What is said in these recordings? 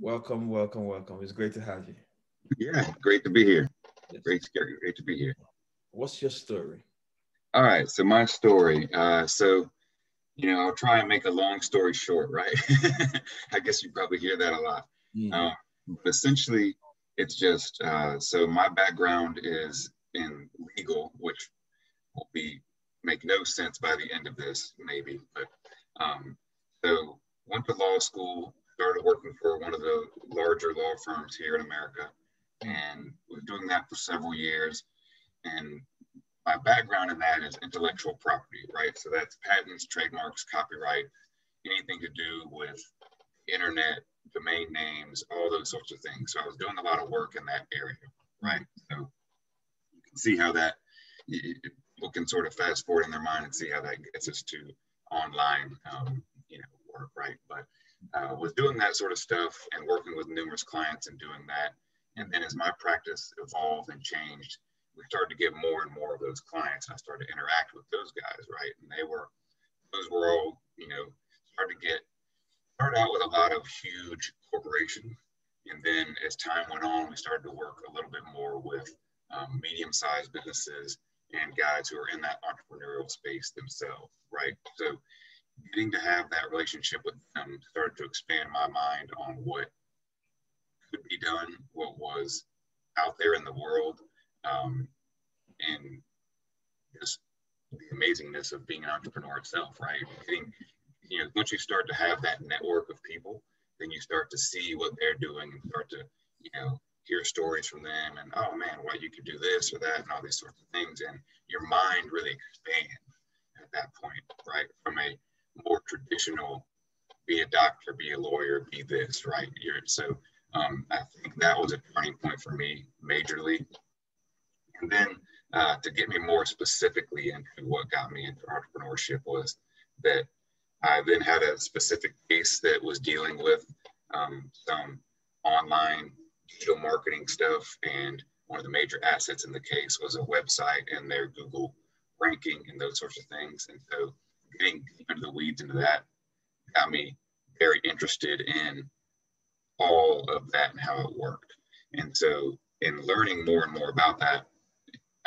Welcome, welcome, welcome. It's great to have you. Yeah, great to be here. Yes. Great to be here. What's your story? All right, so my story. I'll try and make a long story short, right? I guess you probably hear that a lot. Mm. Um, but essentially, it's just so my background is in legal, which will be make no sense by the end of this, maybe. But so went to law school, started working for one of the larger law firms here in America, and was doing that for several years. And my background in that is intellectual property, right? So that's patents, trademarks, copyright, anything to do with internet, domain names, all those sorts of things. So I was doing a lot of work in that area, right? So you can see how that people can sort of fast forward in their mind and see how that gets us to online, work, right? But was doing that sort of stuff and working with numerous clients and doing that. And then as my practice evolved and changed, we started to get more and more of those clients. And I started to interact with those guys, right? And those were all, started out with a lot of huge corporations. And then as time went on, we started to work a little bit more with medium-sized businesses and guys who are in that entrepreneurial space themselves, right? So getting to have that relationship with them started to expand my mind on what could be done, what was out there in the world, and just the amazingness of being an entrepreneur itself, right? Once you start to have that network of people, then you start to see what they're doing and start to, hear stories from them and, oh man, why you could do this or that and all these sorts of things. And your mind really expands at that point, right? From a more traditional, be a doctor, be a lawyer, be this, right? I think that was a turning point for me majorly. And then to get me more specifically into what got me into entrepreneurship was that I then had a specific case that was dealing with some online digital marketing stuff. And one of the major assets in the case was a website and their Google ranking and those sorts of things. And so getting deep into the weeds into that got me very interested in all of that and how it worked. And so in learning more and more about that,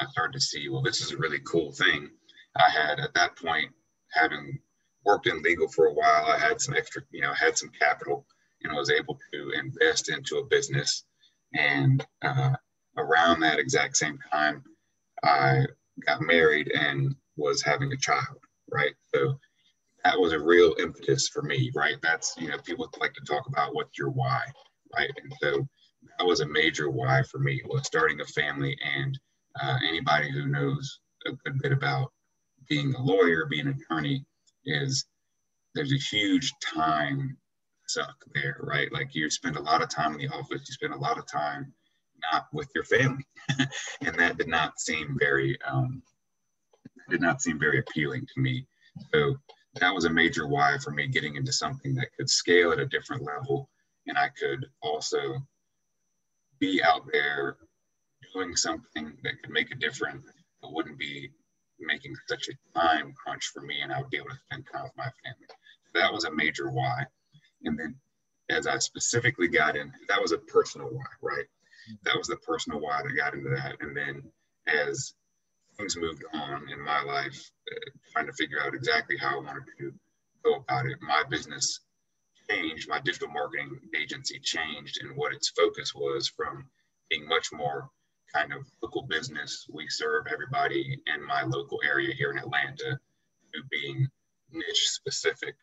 I started to see, well, this is a really cool thing. I had at that point, having worked in legal for a while, I had some extra, had some capital and was able to invest into a business. And around that exact same time, I got married and was having a child, right? So that was a real impetus for me, right? That's, people like to talk about what's your why, right? And so that was a major why for me, was starting a family. And anybody who knows a good bit about being a lawyer, being an attorney, is there's a huge time suck there, right? Like you spend a lot of time in the office, you spend a lot of time not with your family. And that did not seem very appealing to me. So that was a major why for me, getting into something that could scale at a different level. And I could also be out there doing something that could make a difference, but wouldn't be making such a time crunch for me, and I would be able to spend time with my family. So that was a major why. And then as I specifically got in, that was a personal why, right? That was the personal why that got into that. And then as things moved on in my life, trying to figure out exactly how I wanted to go about it, my business changed, my digital marketing agency changed, and what its focus was from being much more kind of local business. We serve everybody in my local area here in Atlanta, to being niche specific,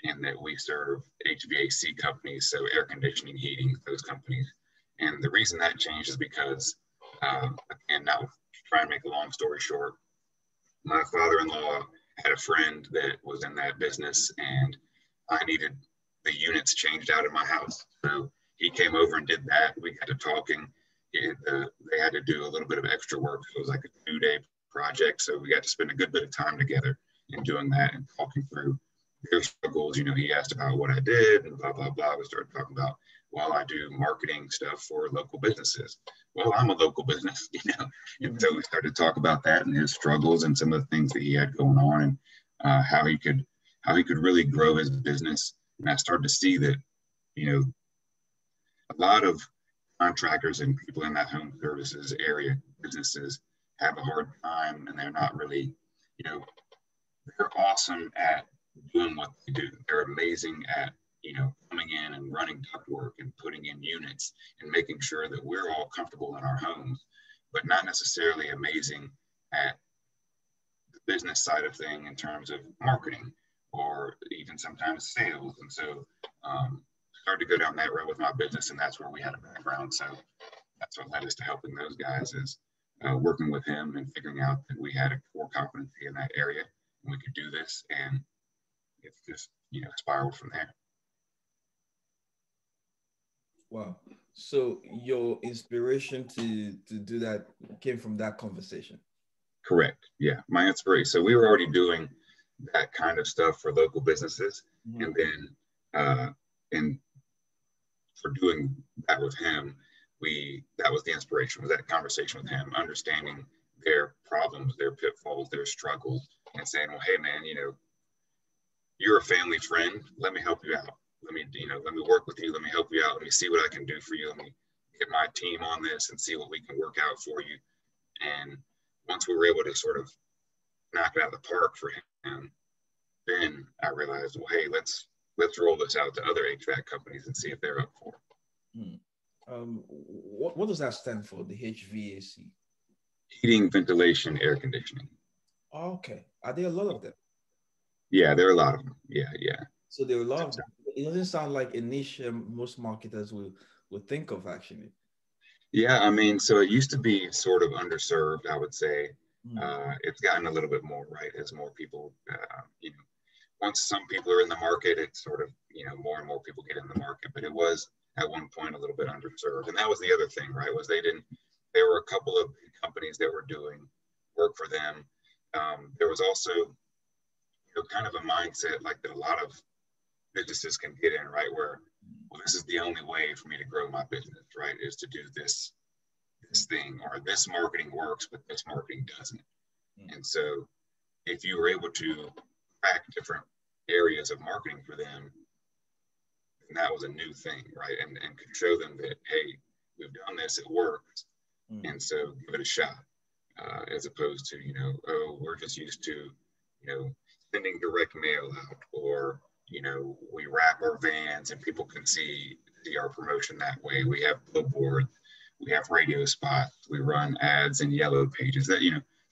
in that we serve HVAC companies, so air conditioning, heating, those companies. And the reason that changed is because, again, now to try and make a long story short, my father-in-law had a friend that was in that business, and I needed the units changed out in my house. So he came over and did that. We got to talking. They had to do a little bit of extra work. So it was like a 2-day project. So we got to spend a good bit of time together in doing that and talking through their struggles. He asked about what I did and blah, blah, blah. We started talking about, well, I do marketing stuff for local businesses. Well, I'm a local business, And so we started to talk about that and his struggles and some of the things that he had going on, and how he could really grow his business. And I started to see that, a lot of contractors and people in that home services area, businesses, have a hard time, and they're not really, they're awesome at doing what they do. They're amazing at, coming in and running ductwork and putting in units and making sure that we're all comfortable in our homes, but not necessarily amazing at the business side of thing in terms of marketing or even sometimes sales. And so started to go down that road with my business, and that's where we had a background. So that's what led us to helping those guys, is working with him and figuring out that we had a core competency in that area and we could do this, and it's just spiraled from there. Wow. So your inspiration to do that came from that conversation? Correct. Yeah, my inspiration. So we were already doing that kind of stuff for local businesses, mm-hmm. and then and for doing that with him, that was the inspiration, was that conversation with him, understanding their problems, their pitfalls, their struggles, and saying, well, hey man, you're a family friend. Let me help you out. Let me work with you. Let me help you out. Let me see what I can do for you. Let me get my team on this and see what we can work out for you. And once we were able to sort of knock it out of the park for him, then I realized, well, hey, let's roll this out to other HVAC companies and see if they're up for it. What does that stand for, the HVAC? Heating, ventilation, air conditioning. Oh, okay. Are there a lot of them? Yeah, there are a lot of them. Yeah. So there are a lot of them. It doesn't sound like a niche most marketers will think of, actually. Yeah, I mean, so it used to be sort of underserved, I would say. It's gotten a little bit more, right, as more people, once some people are in the market, it's sort of, more and more people get in the market. But it was at one point a little bit underserved. And that was the other thing, right, was there were a couple of companies that were doing work for them. There was also, kind of a mindset like that a lot of businesses can get in, right, where, well, this is the only way for me to grow my business, right, is to do this thing, or this marketing works, but this marketing doesn't. And so if you were able to crack different areas of marketing for them, then that was a new thing, right, and could show them that, hey, we've done this, it works, and so give it a shot, as opposed to, oh, we're just used to, sending direct mail out, or we wrap our vans and people can see our promotion that way. We have billboards, we have radio spots, we run ads in yellow pages, that,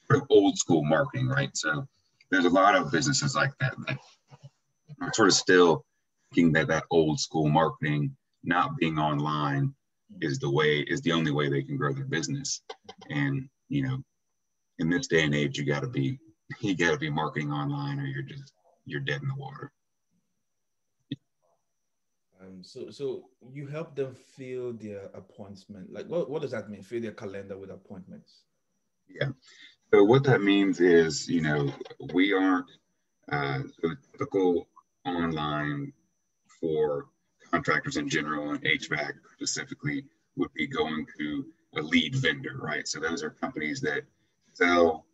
sort of old school marketing, right? So there's a lot of businesses like that are sort of still thinking that old school marketing, not being online, is the only way they can grow their business. And, in this day and age, you got to be marketing online, or you're dead in the water. So you help them fill their appointment. Like, what does that mean? Fill their calendar with appointments? Yeah. So what that means is, we aren't so the typical online for contractors in general and HVAC specifically would be going to a lead vendor, right? So those are companies that sell,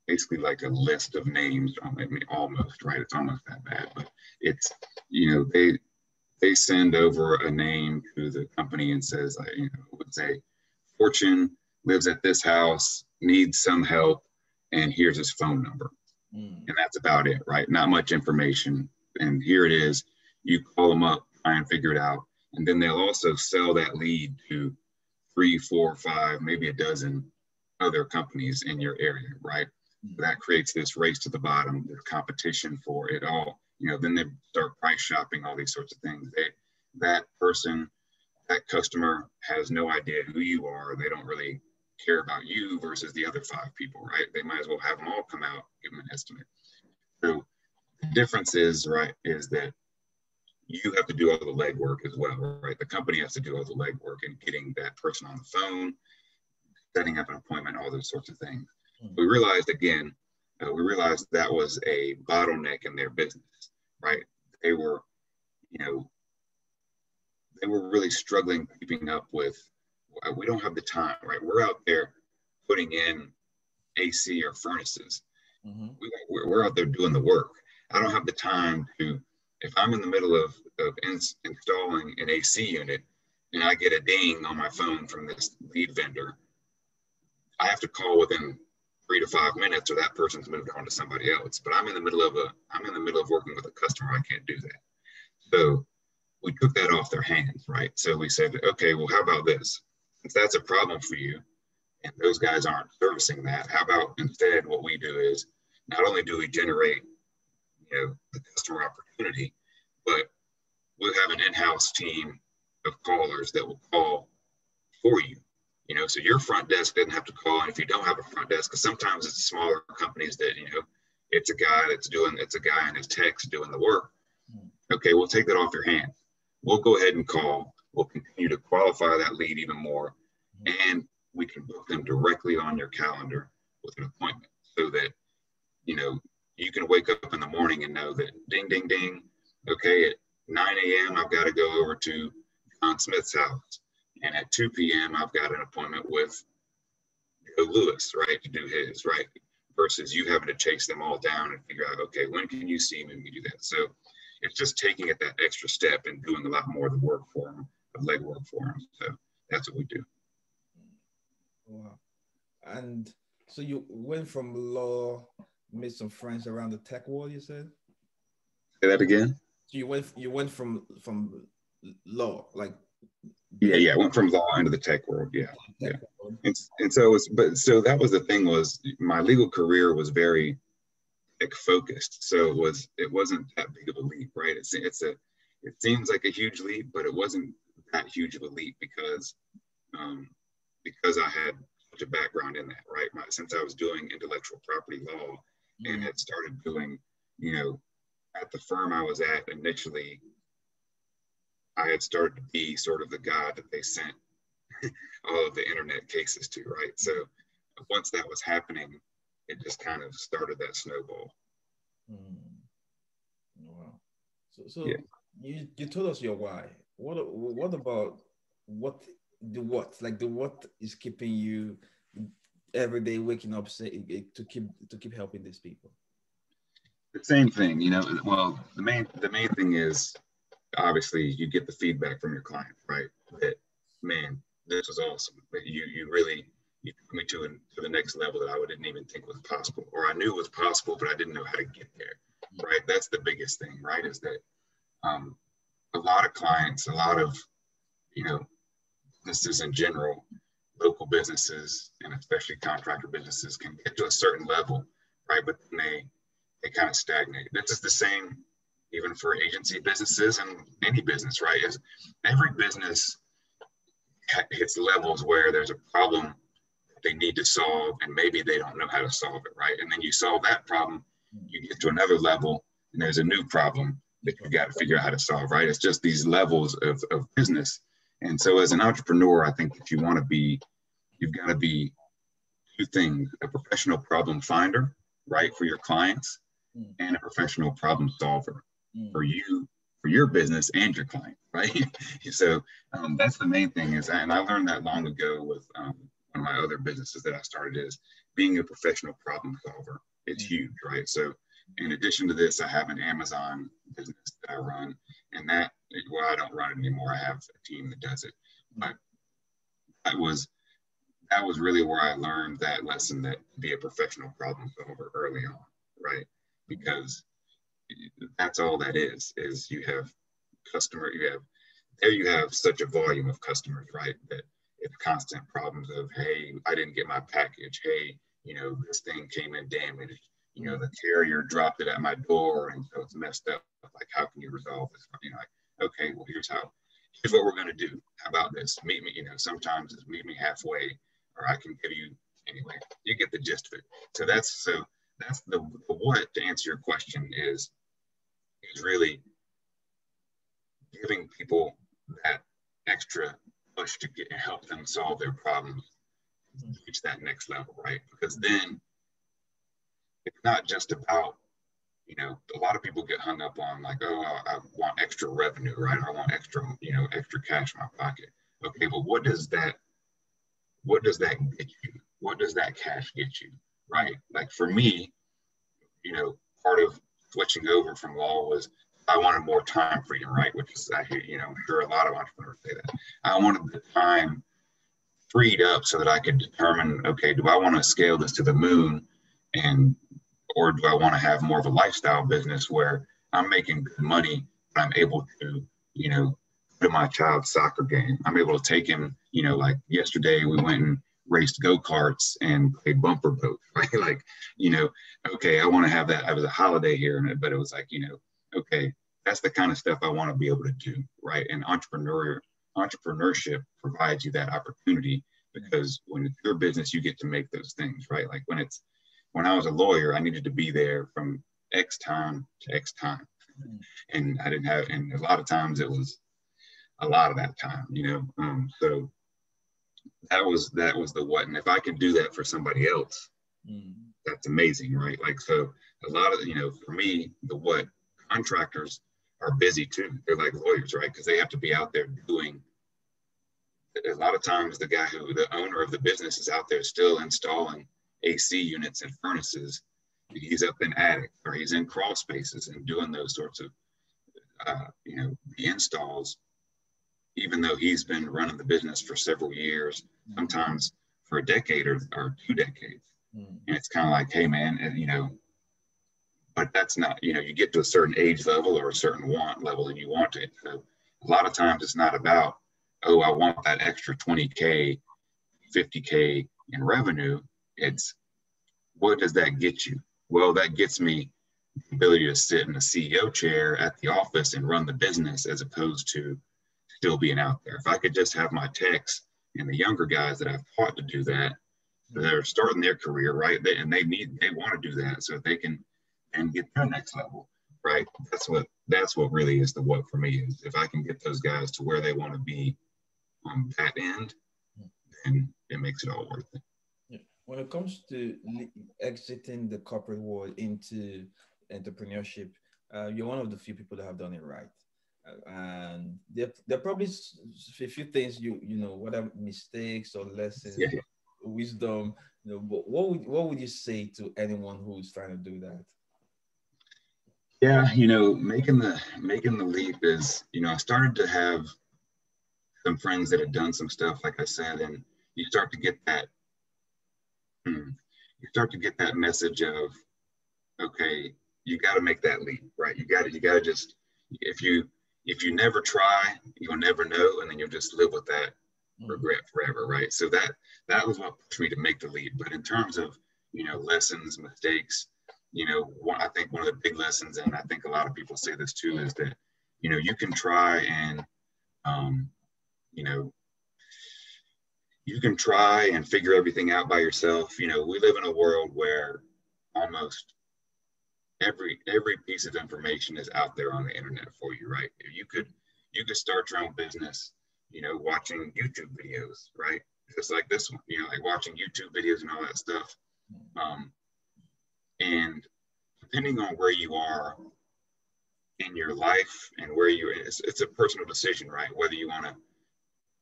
basically like a list of names. I mean, almost, right? It's almost that bad, but it's, they send over a name to the company and says, would say, Fortune lives at this house, needs some help, and here's his phone number. And that's about it, right? Not much information. And here it is. You call them up, try and figure it out. And then they'll also sell that lead to 3, 4, 5, maybe a dozen other companies in your area, right? That creates this race to the bottom, the competition for it all. Then they start price shopping, all these sorts of things. That customer has no idea who you are. They don't really care about you versus the other 5 people, right? They might as well have them all come out, give them an estimate. So the difference is, right, is that you have to do all the legwork as well, right? The company has to do all the legwork and getting that person on the phone, setting up an appointment, all those sorts of things. We realized that was a bottleneck in their business, right? They were really struggling keeping up with, we don't have the time, right? We're out there putting in AC or furnaces. We're out there doing the work. I don't have the time to If I'm in the middle of installing an AC unit and I get a ding on my phone from this lead vendor, I have to call within 3 to 5 minutes, or that person's moved on to somebody else. But I'm in the middle of working with a customer. I can't do that. So we took that off their hands, right? So we said, okay, well, how about this? If that's a problem for you and those guys aren't servicing that, how about instead what we do is not only do we generate, the customer opportunity, but we'll have an in-house team of callers that will call for you. So your front desk doesn't have to call. And if you don't have a front desk, because sometimes it's smaller companies that, it's a guy and his techs doing the work. Okay, we'll take that off your hands. We'll go ahead and call. We'll continue to qualify that lead even more. And we can book them directly on your calendar with an appointment so that, you can wake up in the morning and know that ding, ding, ding. Okay, at 9 a.m., I've got to go over to John Smith's house. And at 2 p.m., I've got an appointment with Joe Lewis, right, to do his, right? Versus you having to chase them all down and figure out, okay, when can you see me when you do that? So it's just taking it that extra step and doing a lot more of the work for them, the legwork for them. So that's what we do. Wow. And so you went from law, made some friends around the tech world, you said? Say that again? So you went from law, like I went from law into the tech world. Yeah. And so that was the thing, was my legal career was very tech focused. So it wasn't that big of a leap, right? It seems like a huge leap, but it wasn't that huge of a leap because I had such a background in that, right? Since I was doing intellectual property law and had started doing, at the firm I was at initially, I had started to be sort of the guy that they sent all of the internet cases to, right? So once that was happening, it just kind of started that snowball. Wow. So yeah. You told us your why. What about the what is keeping you every day waking up to keep helping these people? The same thing, well, the main thing is, obviously you get the feedback from your client, right? That, man, this was awesome. You really took me to the next level that I didn't even think was possible, or I knew was possible, but I didn't know how to get there, right? That's the biggest thing, right? Is that a lot of clients, a lot of, businesses in general, local businesses, and especially contractor businesses can get to a certain level, right? But then they kind of stagnate. This is the same even for agency businesses and any business, right? Is every business hits levels where there's a problem they need to solve, and maybe they don't know how to solve it, right? And then you solve that problem, you get to another level, and there's a new problem that you got to figure out how to solve, right? It's just these levels of business. And so as an entrepreneur, I think that you've got to be two things: a professional problem finder, right, for your clients, and a professional problem solver for you, for your business and your client, right? So that's the main thing and I learned that long ago with one of my other businesses that I started, is being a professional problem solver. It's huge, right? So in addition to this, I have an Amazon business that I run, and I don't run it anymore. I have a team that does it, but that was really where I learned that lesson, that be a professional problem solver early on, right? Because that's all that is you have such a volume of customers, right? That it's constant problems of, hey, I didn't get my package. Hey, this thing came in damaged. The carrier dropped it at my door, and so it's messed up. Like, how can you resolve this? Okay, well, here's what we're going to do. How about this? Meet me, sometimes it's meet me halfway, or I can give you, anyway, you get the gist of it. So that's the what, to answer your question, is really giving people that extra push to help them solve their problems, reach that next level, right? Because then it's not just about, a lot of people get hung up on like, oh, I want extra revenue, right? I want extra cash in my pocket. Okay, but what does that get you? What does that cash get you, right? Like for me, part of switching over from law was I wanted more time freedom, right? Which is, I hear, you know, I'm sure a lot of entrepreneurs say that. I wanted the time freed up so that I could determine, okay, do I want to scale this to the moon, and or do I want to have more of a lifestyle business where I'm making good money, but I'm able to, you know, go to my child's soccer game. I'm able to take him, you know, like yesterday we went and raced go-karts and played bumper boats, right? Like, you know, okay, I want to have that. I was a holiday here, but it was like, you know, okay, that's the kind of stuff I want to be able to do, right? And entrepreneurship provides you that opportunity, because when it's your business, you get to make those things, right? Like when I was a lawyer, I needed to be there from X time to X time. And I didn't have, and a lot of times it was a lot of that time, you know? So that was the what. And if I could do that for somebody else, that's amazing, right? Like, so a lot of, you know, for me, the what, contractors are busy too. They're like lawyers, right? Because they have to be out there doing, a lot of times the owner of the business is out there still installing AC units and furnaces. He's up in attic, or he's in crawl spaces and doing those sorts of, you know, the installs, even though he's been running the business for several years, sometimes for a decade or 2 decades. And it's kind of like, hey man, and, you know, but that's not, you know, you get to a certain age level or a certain want level and you want it. So a lot of times it's not about, oh, I want that extra 20K, 50K in revenue. It's, what does that get you? Well, that gets me the ability to sit in the CEO chair at the office and run the business, as opposed to still being out there. If I could just have my techs and the younger guys that I've taught to do that, they're starting their career, right? They want to do that so that they can and get to the next level, right? That's what really is the what for me, is if I can get those guys to where they want to be on that end, then it makes it all worth it. Yeah. When it comes to exiting the corporate world into entrepreneurship, you're one of the few people that have done it right. And there are probably a few things you know, whatever mistakes or lessons, Yeah. wisdom, you know, but what would you say to anyone who's trying to do that? Yeah, you know, making the leap is, you know, I started to have some friends that had done some stuff, like I said, and you start to get that, message of, okay, you got to make that leap, right? You got to just, if you never try, you'll never know, and then you'll just live with that regret forever, right? So that was what pushed me to make the leap. But in terms of, you know, lessons, mistakes, you know, I think one of the big lessons, and I think a lot of people say this too, is that, you know, you can try and, you know, you can try and figure everything out by yourself. You know, we live in a world where almost every piece of information is out there on the internet for you, right? You could start your own business, you know, watching YouTube videos, right? Just like this one, you know, like watching YouTube videos and all that stuff. And depending on where you are in your life and where it's a personal decision, right? Whether you want to,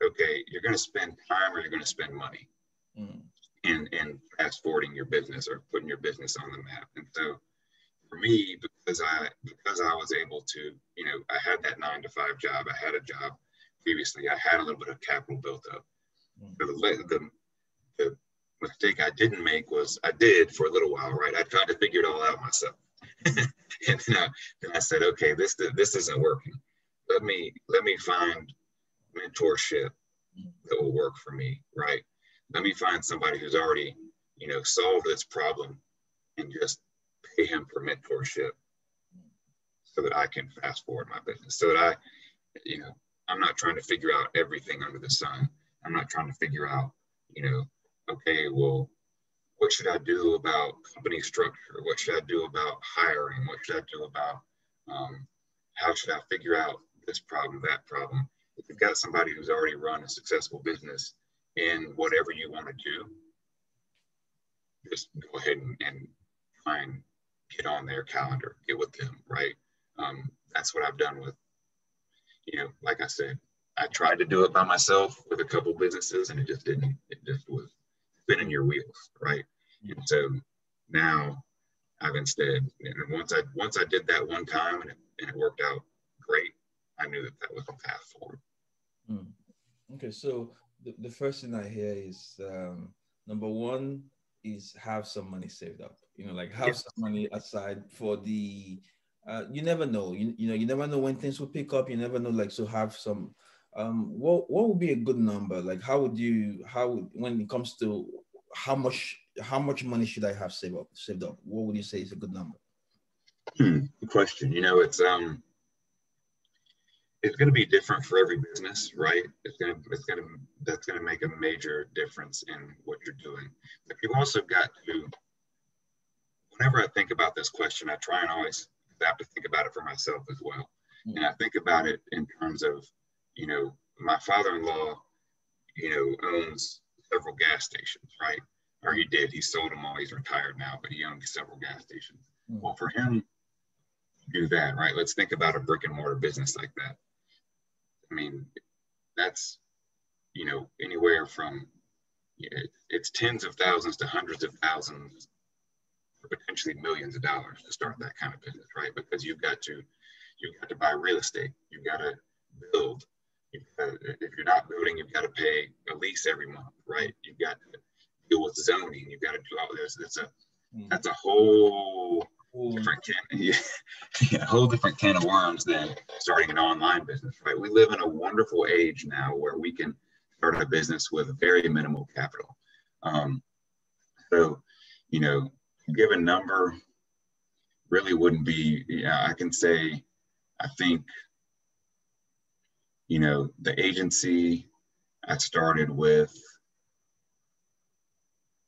okay, you're going to spend time or you're going to spend money in fast forwarding your business or putting your business on the map. And so for me, because I was able to, you know, I had that 9-to-5 job. I had a job previously. I had a little bit of capital built up. The mistake I didn't make was, I did for a little while, right? I tried to figure it all out myself. And then I said, okay, this isn't working. Let me find mentorship that will work for me, right? Let me find somebody who's already, you know, solved this problem, and just pay him for mentorship so that I can fast forward my business. So that you know, I'm not trying to figure out everything under the sun. I'm not trying to figure out, you know, okay, well, what should I do about company structure? What should I do about hiring? What should I do about, how should I figure out this problem, that problem? If you've got somebody who's already run a successful business in whatever you want to do, just go ahead and try and get on their calendar, get with them, right? That's what I've done with, you know, like I said, I tried to do it by myself with a couple businesses, and it just didn't. It just was spinning your wheels, right? And so now I've instead, once I did that one time, and and it worked out great, I knew that that was the path forward. Okay, so the first thing I hear is number one is have some money saved up. Like have some money aside for the. You never know. You never know when things will pick up. You never know. Like, so have some. What would be a good number? Like, when it comes to how much money should I have saved up? What would you say is a good number? Good question. It's going to be different for every business, right? That's going to make a major difference in what you're doing. But you've also got to, whenever I think about this question, I try and always have to think about it for myself as well. Mm-hmm. And I think about it in terms of, my father-in-law, owns several gas stations, right? Or he did. He sold them all. He's retired now, but he owned several gas stations. Mm-hmm. Well, for him to do that, right? Let's think about a brick and mortar business like that. I mean, that's, anywhere from, it's tens of thousands to hundreds of thousands, or potentially millions of dollars to start that kind of business, right? Because you've got to buy real estate. You've got to build. If you're not building, you've got to pay a lease every month, right? You've got to deal with zoning. You've got to do all this. That's a whole different whole different can of worms than starting an online business, right? We live in a wonderful age now where we can start a business with very minimal capital. So, give a number really wouldn't be, I can say, I think, the agency I started with,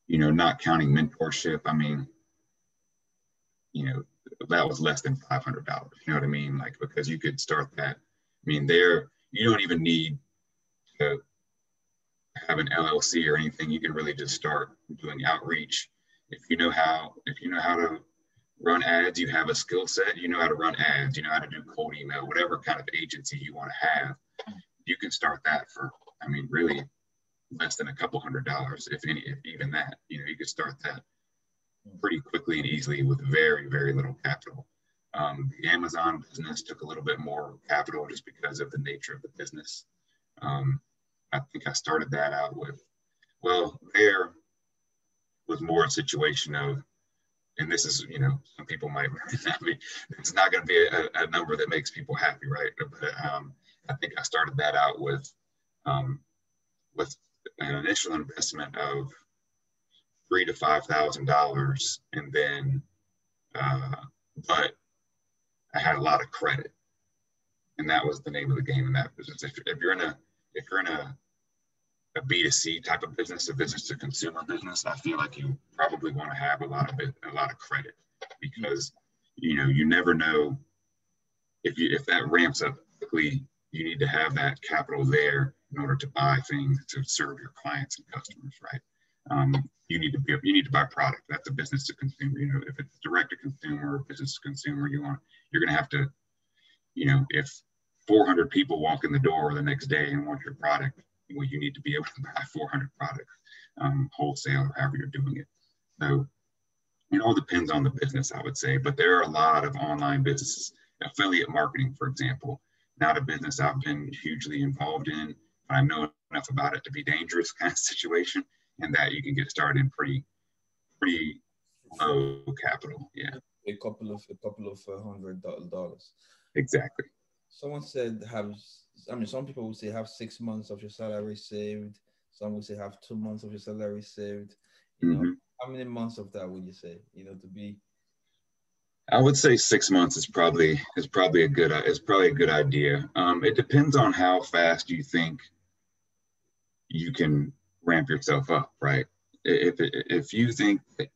not counting mentorship, I mean, that was less than $500. You know what I mean? Like, because you could start that. I mean, you don't even need to have an LLC or anything. You can really just start doing outreach. If you know how to run ads, you have a skill set, you know how to run ads, you know how to do cold email, whatever kind of agency you want to have, you can start that for, I mean, really less than a couple $100, if even that. You could start that pretty quickly and easily with very, very little capital. The Amazon business took a little bit more capital just because of the nature of the business. I think I started that out with, there was more a situation of, and this is, some people might, it's not going to be a number that makes people happy, right? But I think I started that out with an initial investment of $3,000 to $5,000, and then, but I had a lot of credit, and that was the name of the game in that business. If you're in a B2C type of business, a business to consumer business, I feel like you probably want to have a lot of credit, because you never know if that ramps up quickly. You need to have that capital there in order to buy things to serve your clients and customers, right? You need to buy product. That's a business to consumer. If it's direct to consumer or business to consumer, you're going to have to, if 400 people walk in the door the next day and want your product, well, you need to be able to buy 400 products, wholesale, or however you're doing it. So it all depends on the business, I would say, but there are a lot of online businesses. Affiliate marketing, for example, not a business I've been hugely involved in, but I know enough about it to be dangerous kind of situation, and that you can get started in pretty low capital. Yeah, a couple of $100. Exactly. Someone said some people would say have 6 months of your salary saved. Some would say have 2 months of your salary saved. How many months of that would you say, to be? I would say 6 months is probably a good idea. It depends on how fast you think you can ramp yourself up, right? If you think that,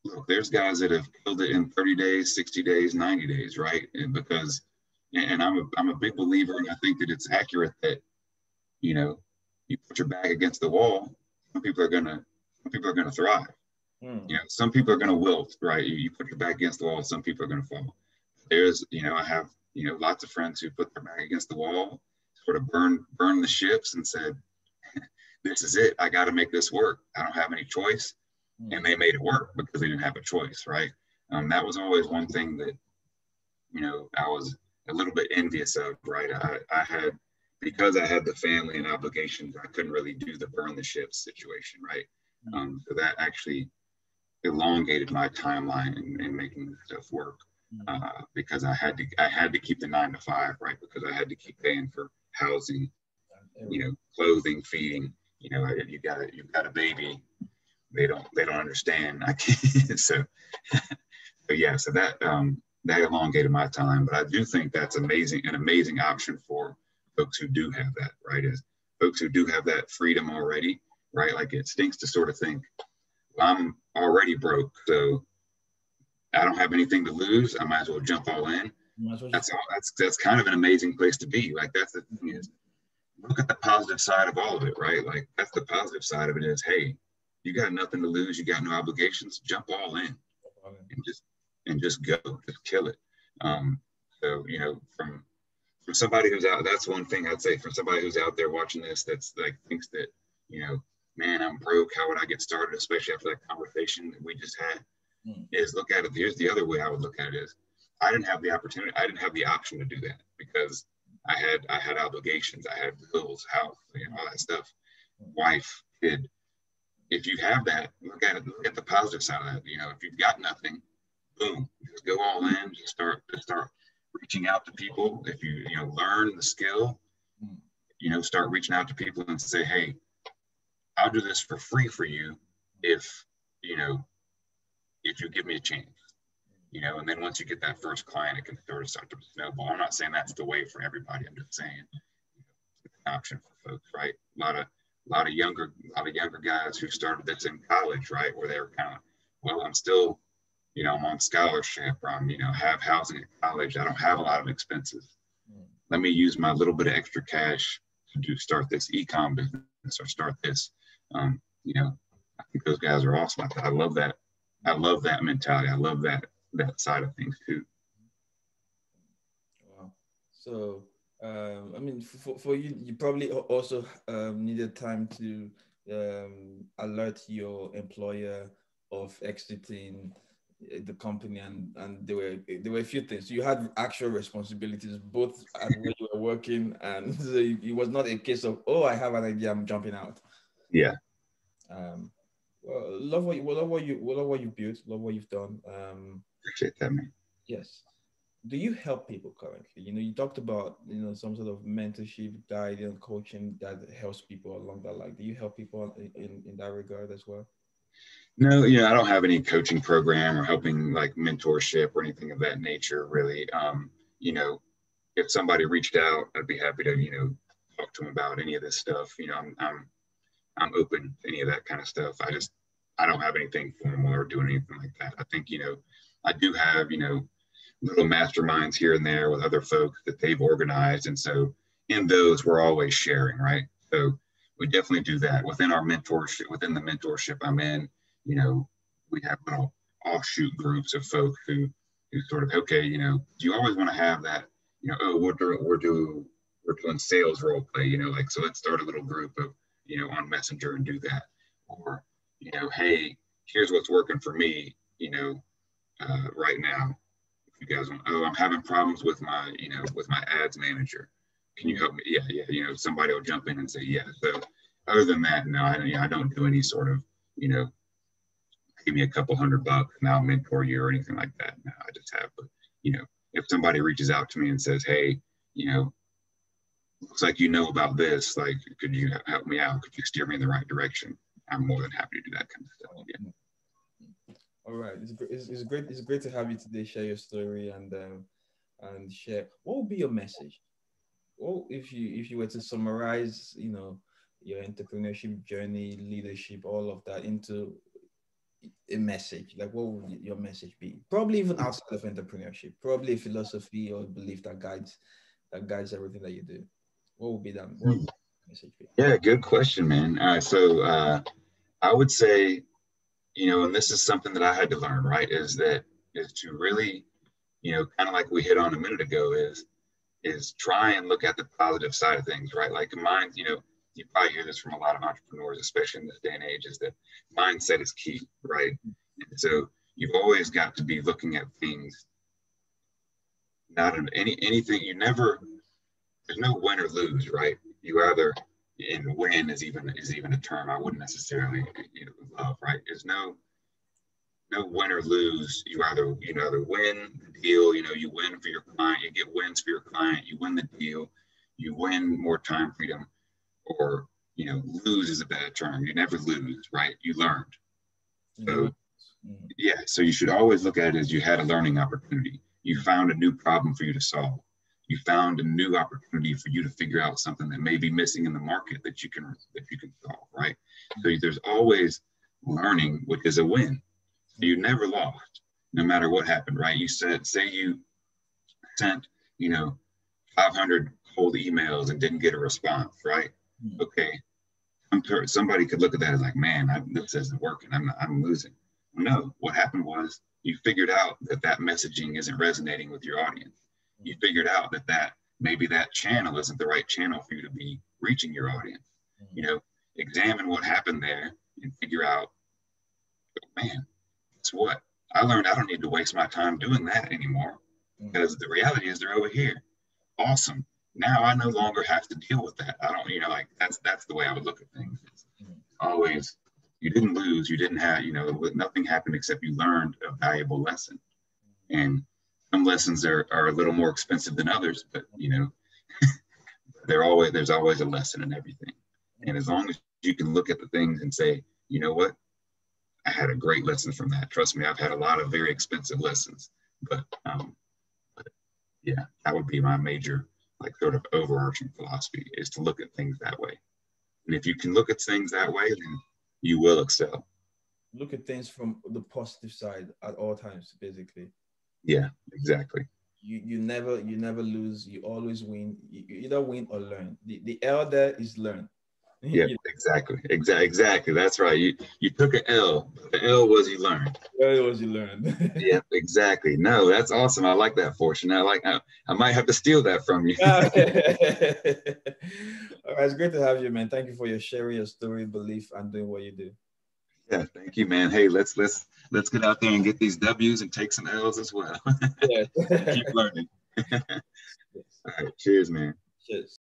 look, there's guys that have killed it in 30 days, 60 days, 90 days, right? And I'm a big believer, and I think that it's accurate that, you put your back against the wall, some people are gonna thrive. Some people are gonna wilt, right? You put your back against the wall, some people are gonna fall. There's, I have, lots of friends who put their back against the wall, sort of burned the ships and said, this is it. I got to make this work. I don't have any choice. And they made it work because they didn't have a choice, right? That was always one thing that I was a little bit envious of, right? I had, because I had the family and obligations, I couldn't really do the burn the ships situation, right? So that actually elongated my timeline in making stuff work, because I had to keep the 9 to 5, right? Because I had to keep paying for housing, clothing, feeding. You've got a baby. They don't understand. I can't. So that elongated my time. But I do think that's an amazing option for folks who do have that, right? Is folks who do have that freedom already, right? Like, it stinks to sort of think, well, I'm already broke, so I don't have anything to lose. I might as well jump all in. That's kind of an amazing place to be. Like, that's the thing, is look at the positive side of all of it, right? Like, that's the positive side of it, is, hey, you got nothing to lose, you got no obligations, jump all in and just go, just kill it. So from somebody who's out, that's one thing I'd say, for somebody who's out there watching this, that's like, thinks that, man, I'm broke, how would I get started, especially after that conversation that we just had, is look at it. Here's the other way I would look at it, is I didn't have the option to do that, because I had obligations, I had bills, house, all that stuff, wife, kid. If you have that, look at the positive side of that. If you've got nothing, boom, just go all in, just start reaching out to people. If you learn the skill, start reaching out to people and say, hey, I'll do this for free for you if you give me a chance. And then once you get that first client, it can start to snowball. I'm not saying that's the way for everybody. I'm just saying it's an option for folks, right? A lot of younger guys who started this in college, right? Where they were kind of, well, I'm still, I'm on scholarship, or I'm, have housing at college. I don't have a lot of expenses. Let me use my little bit of extra cash to start this e-com business, or start this. I think those guys are awesome. I love that. I love that mentality. I love that side of things too. Wow. So, I mean, for you, you probably also needed time to alert your employer of exiting the company, and there were a few things. You had actual responsibilities both at where you were working, and so it was not a case of, oh, I have an idea, I'm jumping out. Yeah. Well, love what you built, love what you've done. Appreciate that, man. Yes. Do you help people currently? You talked about some sort of mentorship, guidance, coaching that helps people along that line. Do you help people in that regard as well? No, I don't have any coaching program or helping like mentorship or anything of that nature, really. If somebody reached out, I'd be happy to talk to them about any of this stuff. I'm open to any of that kind of stuff. I don't have anything formal or doing anything like that. I think I do have little masterminds here and there with other folks that they've organized, and so in those we're always sharing, right? So we definitely do that within our mentorship. Within the mentorship I'm in, we have little offshoot groups of folks who sort of, okay, do you always want to have that, oh, we're doing sales role play, like, so let's start a little group of, on Messenger and do that. Or, hey, here's what's working for me, right now. If you guys want, oh, I'm having problems with my, with my ads manager. Can you help me? Yeah. Somebody will jump in and say, yeah. So other than that, no, I don't do any sort of, give me a couple $100 and I'll mentor you or anything like that. No, I just have, but, if somebody reaches out to me and says, hey, looks like about this, like, could you help me out? Could you steer me in the right direction? I'm more than happy to do that kind of stuff. Yeah. All right. It's great. It's great to have you today, share your story and share. What would be your message? Well, if you were to summarize, your entrepreneurship journey, leadership, all of that into a message, like what would your message be? Probably even outside of entrepreneurship, probably a philosophy or belief that guides everything that you do. What would be that? What would message be? Yeah, good question, man. So I would say, and this is something that I had to learn, right? Is to really, kind of like we hit on a minute ago, is try and look at the positive side of things, right? Like mine, you probably hear this from a lot of entrepreneurs, especially in this day and age, is that mindset is key, right? And so you've always got to be looking at things not in anything. There's no win or lose, right? You either, and win is even a term I wouldn't necessarily love, right? There's no win or lose. You either win the deal, you win for your client, you get wins for your client, you win the deal, you win more time freedom, or lose is a bad term. You never lose, right? You learned. So yeah, so you should always look at it as you had a learning opportunity. You found a new problem for you to solve. You found a new opportunity for you to figure out something that may be missing in the market that you can solve, right? So there's always learning, which is a win. So you never lost, no matter what happened, right? You say you sent 500 cold emails and didn't get a response, right? Okay, somebody could look at that as like, man, this isn't working. I'm losing. No, what happened was you figured out that messaging isn't resonating with your audience. You figured out that maybe that channel isn't the right channel for you to be reaching your audience. Examine what happened there and figure out, man, guess what? I learned I don't need to waste my time doing that anymore, because the reality is they're over here. Awesome. Now I no longer have to deal with that. I don't, that's the way I would look at things. It's always, you didn't lose, you didn't have, nothing happened except you learned a valuable lesson. And some lessons are a little more expensive than others, but there's always a lesson in everything. And as long as you can look at the things and say, you know what, I had a great lesson from that. Trust me, I've had a lot of very expensive lessons, but yeah, that would be my major, sort of overarching philosophy, is to look at things that way. And if you can look at things that way, then you will excel. Look at things from the positive side at all times, basically. Yeah, exactly. You never lose. You always win. You either win or learn. The L there is learn. Yeah, exactly. That's right. You took an L. The L was you learned. L was you learned. Yeah, exactly. No, that's awesome. I like that, Fortune. I might have to steal that from you. All right, it's great to have you, man. Thank you for your sharing your story, belief, and doing what you do. Yeah, thank you, man. Hey, let's get out there and get these W's and take some L's as well. Yeah. Keep learning. All right, cheers, man. Cheers.